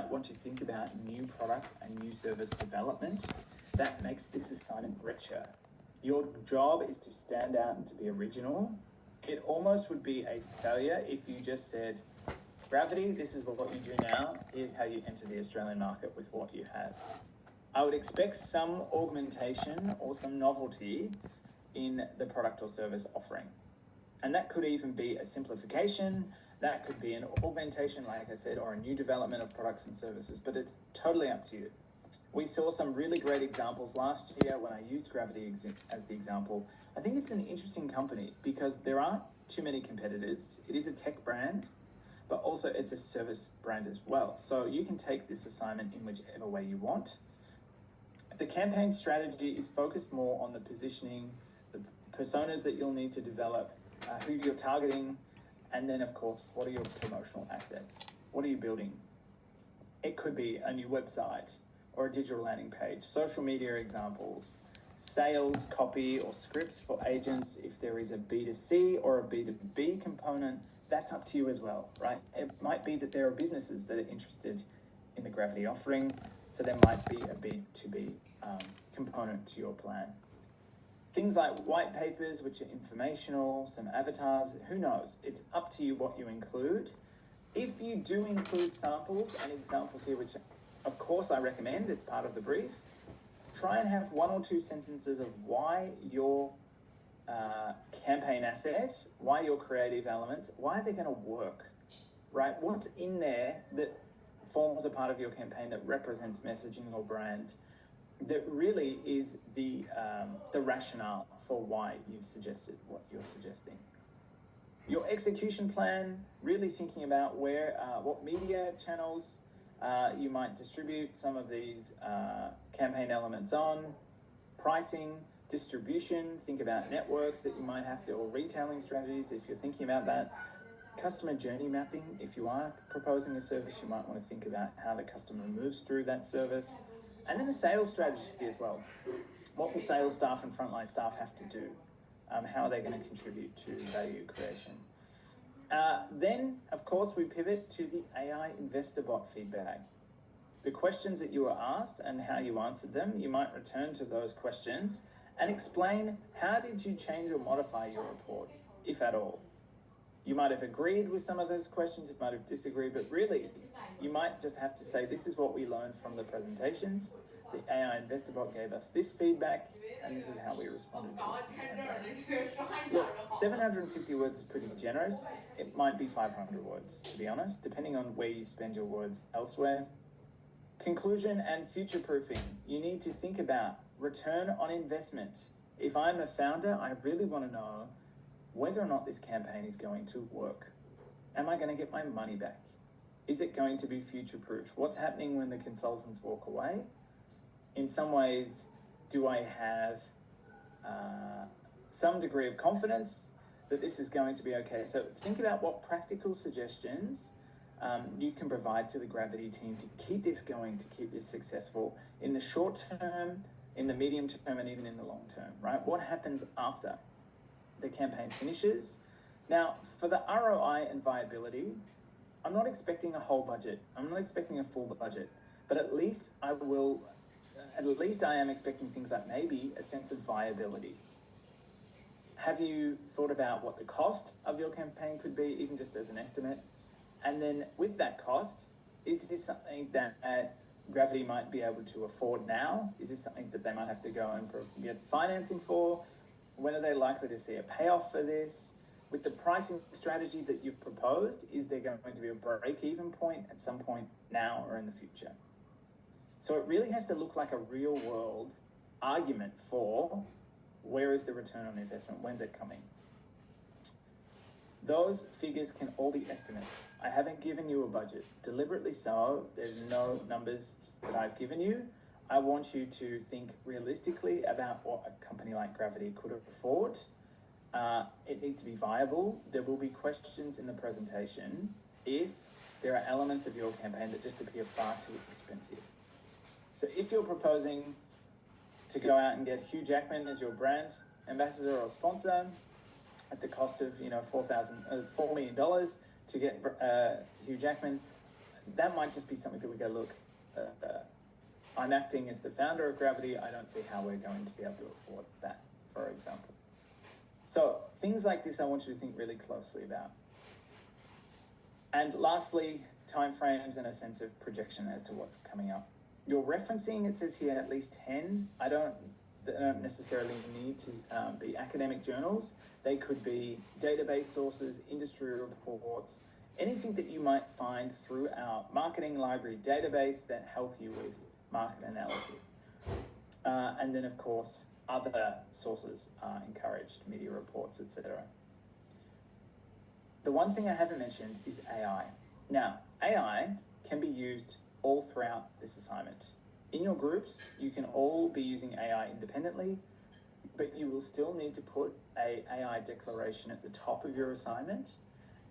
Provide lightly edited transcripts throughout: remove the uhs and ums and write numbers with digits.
might want to think about new product and new service development. That makes this assignment richer. Your job is to stand out and to be original. It almost would be a failure if you just said, Gravity, this is what you do now. Here's how you enter the Australian market with what you have. I would expect some augmentation or some novelty in the product or service offering. And that could even be a simplification. That could be an augmentation, like I said, or a new development of products and services, but it's totally up to you. We saw some really great examples last year when I used Gravity as the example. I think it's an interesting company because there aren't too many competitors. It is a tech brand, but also it's a service brand as well. So you can take this assignment in whichever way you want. The campaign strategy is focused more on the positioning, the personas that you'll need to develop, who you're targeting, and then of course, what are your promotional assets? What are you building? It could be a new website or a digital landing page, social media examples, sales copy or scripts for agents. If there is a B2C or a B2B component, that's up to you as well, right? It might be that there are businesses that are interested in the Gravity offering, so there might be a B2B component to your plan. Things like white papers, which are informational, some avatars, who knows? It's up to you what you include. If you do include samples and examples here, which of course I recommend, it's part of the brief, try and have 1 or 2 sentences of why your campaign assets, why your creative elements, why they're going to work, right? What's in there that forms a part of your campaign that represents messaging or brand, that really is the rationale for why you've suggested what you're suggesting. Your execution plan, really thinking about what media channels you might distribute some of these campaign elements on, pricing, distribution, think about networks that you might have to, or retailing strategies if you're thinking about that. Customer journey mapping, if you are proposing a service, you might want to think about how the customer moves through that service. And then a sales strategy as well. What will sales staff and frontline staff have to do? How are they going to contribute to value creation? Then, of course, we pivot to the AI investor bot feedback. The questions that you were asked and how you answered them, you might return to those questions and explain how did you change or modify your report, if at all. You might have agreed with some of those questions, you might have disagreed, but really, you might just have to say, this is what we learned from the presentations. The AI investor bot gave us this feedback, and this is how we responded to it. Look, 750 words is pretty generous. It might be 500 words, to be honest, depending on where you spend your words elsewhere. Conclusion and future-proofing. You need to think about return on investment. If I'm a founder, I really want to know whether or not this campaign is going to work. Am I going to get my money back? Is it going to be future-proof? What's happening when the consultants walk away? In some ways, do I have some degree of confidence that this is going to be okay? So think about what practical suggestions you can provide to the Gravity team to keep this going, to keep this successful in the short term, in the medium term, and even in the long term, right? What happens after the campaign finishes? Now, for the ROI and viability, I'm not expecting a whole budget. I'm not expecting a full budget, but at least I am expecting things like maybe a sense of viability. Have you thought about what the cost of your campaign could be, even just as an estimate? And then with that cost, is this something that Gravity might be able to afford now? Is this something that they might have to go and get financing for? When are they likely to see a payoff for this? With the pricing strategy that you've proposed, is there going to be a break-even point at some point now or in the future? So it really has to look like a real-world argument for where is the return on investment, when's it coming? Those figures can all be estimates. I haven't given you a budget, deliberately so. There's no numbers that I've given you. I want you to think realistically about what a company like Gravity could afford. It needs to be viable. There will be questions in the presentation if there are elements of your campaign that just appear far too expensive. So if you're proposing to go out and get Hugh Jackman as your brand ambassador or sponsor at the cost of $4 million to get Hugh Jackman, that might just be something that we go, look, I'm acting as the founder of Gravity. I don't see how we're going to be able to afford that, for example. So things like this I want you to think really closely about. And lastly, timeframes and a sense of projection as to what's coming up. You're referencing, it says here, at least 10. They don't necessarily need to be academic journals. They could be database sources, industry reports, anything that you might find through our marketing library database that help you with market analysis. And then, of course, other sources are encouraged, media reports, etc. The one thing I haven't mentioned is AI. Now, AI can be used all throughout this assignment. In your groups, you can all be using AI independently, but you will still need to put a AI declaration at the top of your assignment,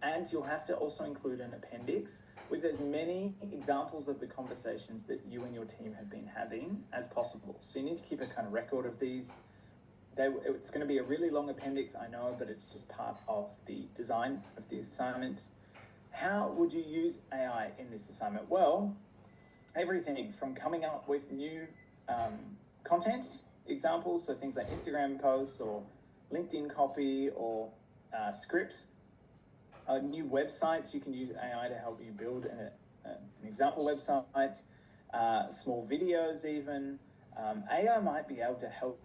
and you'll have to also include an appendix with as many examples of the conversations that you and your team have been having as possible. So you need to keep a kind of record of these. It's going to be a really long appendix, I know, but it's just part of the design of the assignment. How would you use AI in this assignment? Well, everything from coming up with new content examples, so things like Instagram posts or LinkedIn copy or scripts, new websites. You can use AI to help you build an example website, small videos even. AI might be able to help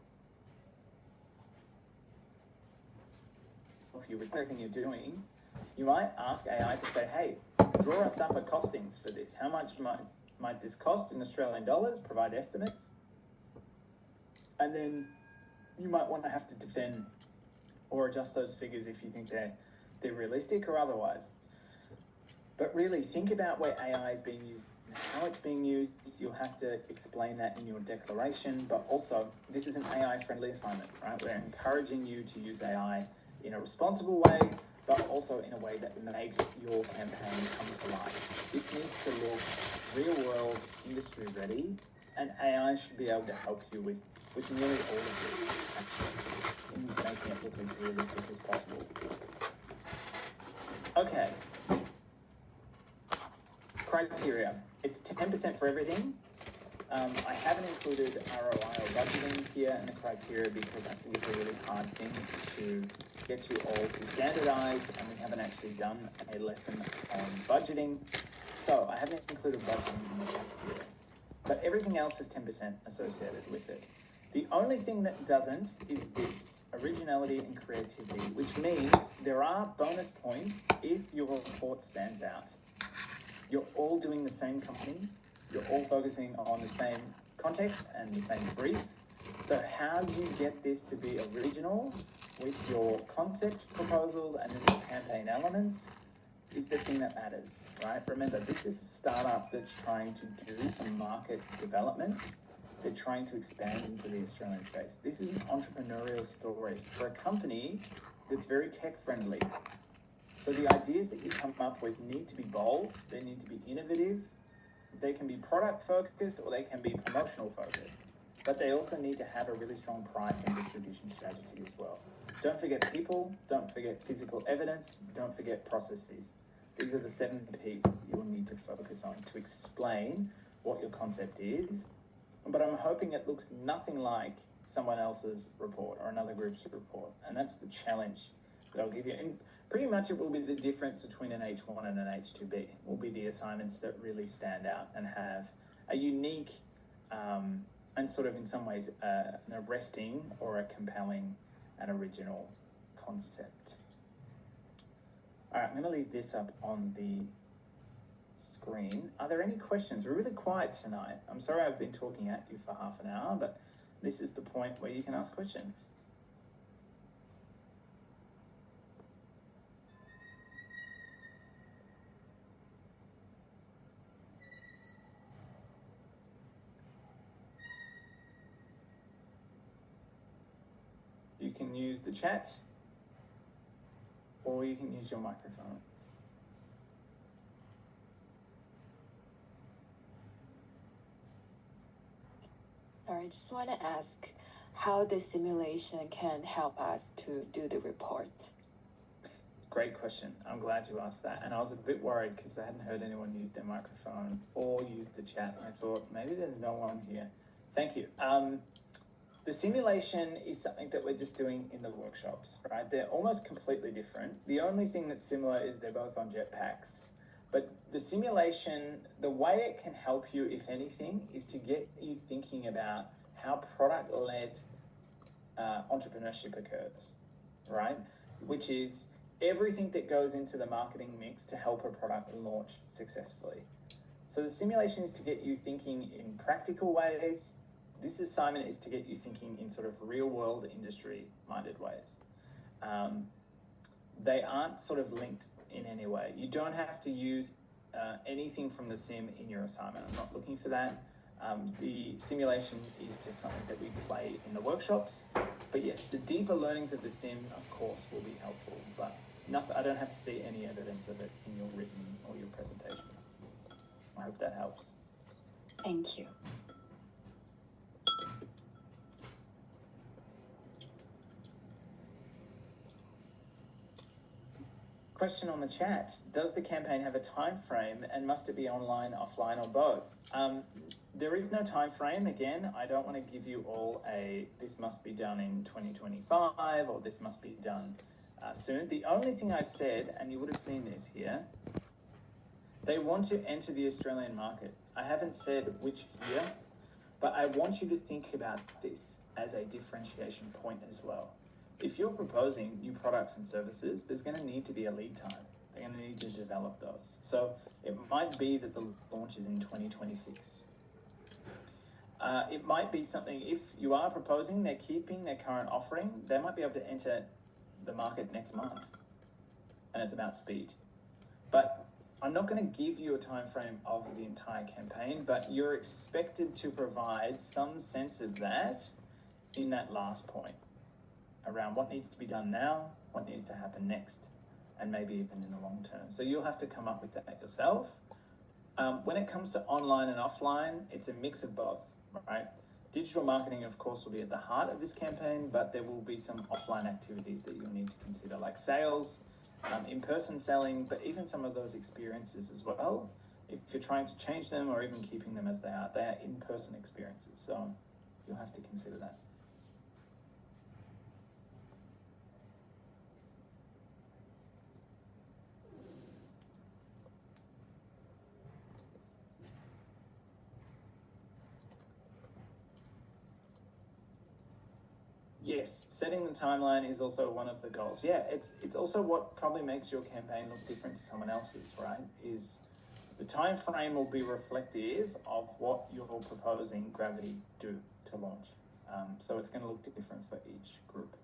you with everything you're doing. You might ask AI to say, hey, draw us up a costings for this. How much might this cost in Australian dollars? Provide estimates. And then you might want to have to defend or adjust those figures if you think they're realistic or otherwise. But really think about where AI is being used and how it's being used. You'll have to explain that in your declaration, but also this is an AI-friendly assignment, right? We're encouraging you to use AI in a responsible way, but also in a way that makes your campaign come to life. This needs to look real-world, industry-ready, and AI should be able to help you with nearly all of this, actually, in making it look as realistic as possible. Okay. Criteria. It's 10% for everything. I haven't included ROI or budgeting here in the criteria because I think it's a really hard thing to get you all to standardize, and we haven't actually done a lesson on budgeting. So I haven't included budgeting in the criteria. But everything else is 10% associated with it. The only thing that doesn't is this, originality and creativity, which means there are bonus points if your report stands out. You're all doing the same company. You're all focusing on the same context and the same brief. So how you get this to be original with your concept proposals and then your campaign elements is the thing that matters, right? Remember, this is a startup that's trying to do some market development. They're trying to expand into the Australian space. This is an entrepreneurial story for a company that's very tech-friendly. So the ideas that you come up with need to be bold, they need to be innovative, they can be product-focused or they can be promotional-focused. But they also need to have a really strong price and distribution strategy as well. Don't forget people, don't forget physical evidence, don't forget processes. These are the 7 Ps that you will need to focus on to explain what your concept is. But I'm hoping it looks nothing like someone else's report or another group's report. And that's the challenge that I'll give you. And pretty much it will be the difference between an H1 and an H2B. Will be the assignments that really stand out and have a unique and sort of in some ways an arresting or a compelling and original concept. All right, I'm going to leave this up on the screen. Are there any questions? We're really quiet tonight. I'm sorry I've been talking at you for half an hour, but this is the point where you can ask questions. You can use the chat or you can use your microphones. Sorry, I just want to ask how the simulation can help us to do the report. great question. I'm glad you asked that. And I was a bit worried because I hadn't heard anyone use their microphone or use the chat. And I thought maybe there's no one here. Thank you. The simulation is something that we're just doing in the workshops, right? They're almost completely different. The only thing that's similar is they're both on Jetpacks. But the simulation, the way it can help you, if anything, is to get you thinking about how product-led entrepreneurship occurs, right? Which is everything that goes into the marketing mix to help a product launch successfully. So the simulation is to get you thinking in practical ways. This assignment is to get you thinking in sort of real world industry minded ways. They aren't sort of linked in any way. You don't have to use anything from the sim in your assignment. I'm not looking for that. The simulation is just something that we play in the workshops. But yes, the deeper learnings of the sim, of course, will be helpful, but nothing, I don't have to see any evidence of it in your written or your presentation. I hope that helps. Thank you. Question on the chat: does the campaign have a time frame, and must it be online, offline, or both? There is no time frame. Again, I don't want to give you all this must be done in 2025 or this must be done soon. The only thing I've said, and you would have seen this here, they want to enter the Australian market. I haven't said which year, but I want you to think about this as a differentiation point as well. If you're proposing new products and services, there's going to need to be a lead time. They're going to need to develop those. So it might be that the launch is in 2026. It might be something, if you are proposing, they're keeping their current offering, they might be able to enter the market next month. And it's about speed. But I'm not going to give you a time frame of the entire campaign, but you're expected to provide some sense of that in that last point around what needs to be done now, what needs to happen next, and maybe even in the long term. So you'll have to come up with that yourself. When it comes to online and offline, it's a mix of both, right? Digital marketing, of course, will be at the heart of this campaign, but there will be some offline activities that you'll need to consider, like sales, in-person selling, but even some of those experiences as well. If you're trying to change them or even keeping them as they are in-person experiences. So you'll have to consider that. Yes, setting the timeline is also one of the goals. Yeah, it's also what probably makes your campaign look different to someone else's, right? Is the time frame will be reflective of what you're proposing Gravity do to launch. So it's going to look different for each group.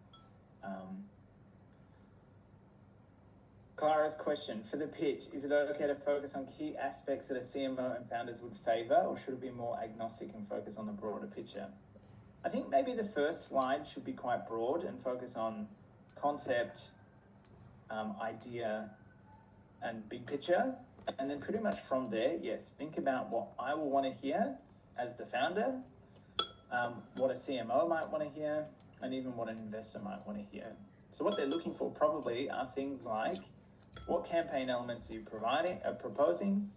Clara's question, for the pitch, is it okay to focus on key aspects that a CMO and founders would favor, or should it be more agnostic and focus on the broader picture? I think maybe the first slide should be quite broad and focus on concept, idea, and big picture. And then pretty much from there, yes, think about what I will want to hear as the founder, what a CMO might want to hear, and even what an investor might want to hear. So what they're looking for probably are things like, what campaign elements are you proposing?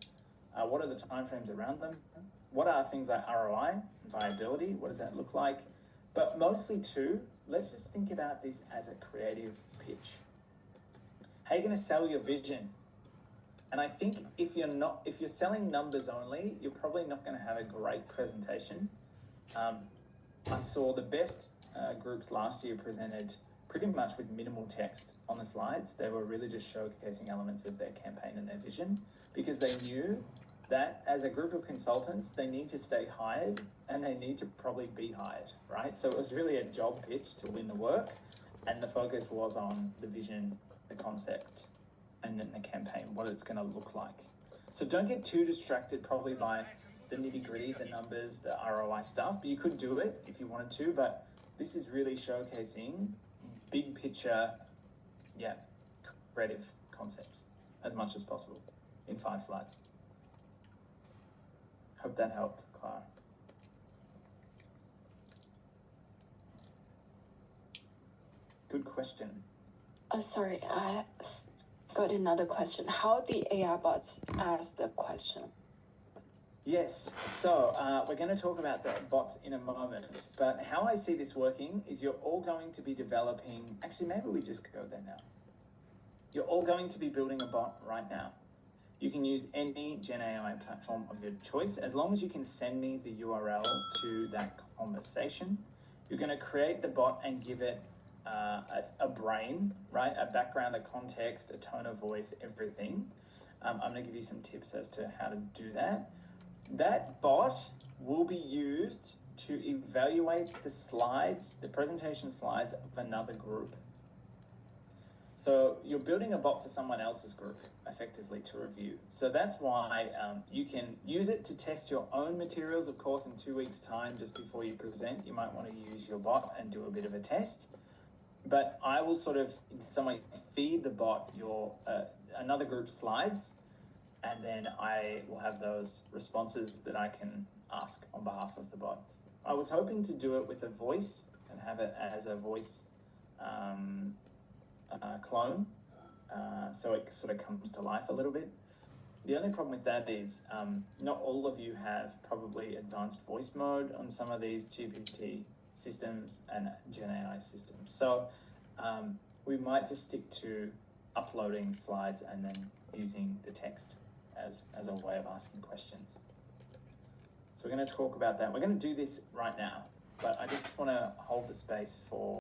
What are the timeframes around them? What are things like ROI, viability? What does that look like? But mostly too, let's just think about this as a creative pitch. How are you going to sell your vision? And I think if you're selling numbers only, you're probably not going to have a great presentation. I saw the best groups last year presented pretty much with minimal text on the slides. They were really just showcasing elements of their campaign and their vision, because they knew that as a group of consultants, they need to stay hired and they need to probably be hired, right? So it was really a job pitch to win the work, and the focus was on the vision, the concept, and then the campaign, what it's going to look like. So don't get too distracted probably by the nitty-gritty, the numbers, the ROI stuff, but you could do it if you wanted to, but this is really showcasing big picture, creative concepts as much as possible in 5 slides. Hope that helped, Clara. Good question. Sorry, got another question. How the AI bots ask the question? Yes, so we're going to talk about the bots in a moment, but how I see this working is you're all going to be developing, actually maybe we just go there now. You're all going to be building a bot right now. You can use any Gen AI platform of your choice, as long as you can send me the URL to that conversation. You're going to create the bot and give it a brain, right? A background, a context, a tone of voice, everything. I'm going to give you some tips as to how to do that. That bot will be used to evaluate the slides, the presentation slides of another group. So you're building a bot for someone else's group, effectively, to review. So that's why you can use it to test your own materials. Of course, in 2 weeks' time, just before you present, you might want to use your bot and do a bit of a test. But I will sort of, in some way, feed the bot your another group's slides, and then I will have those responses that I can ask on behalf of the bot. I was hoping to do it with a voice and have it as a voice clone, so it sort of comes to life a little bit. The only problem with that is not all of you have probably advanced voice mode on some of these GPT systems and Gen AI systems. So we might just stick to uploading slides and then using the text as a way of asking questions. So we're going to talk about that. We're going to do this right now, but I just want to hold the space for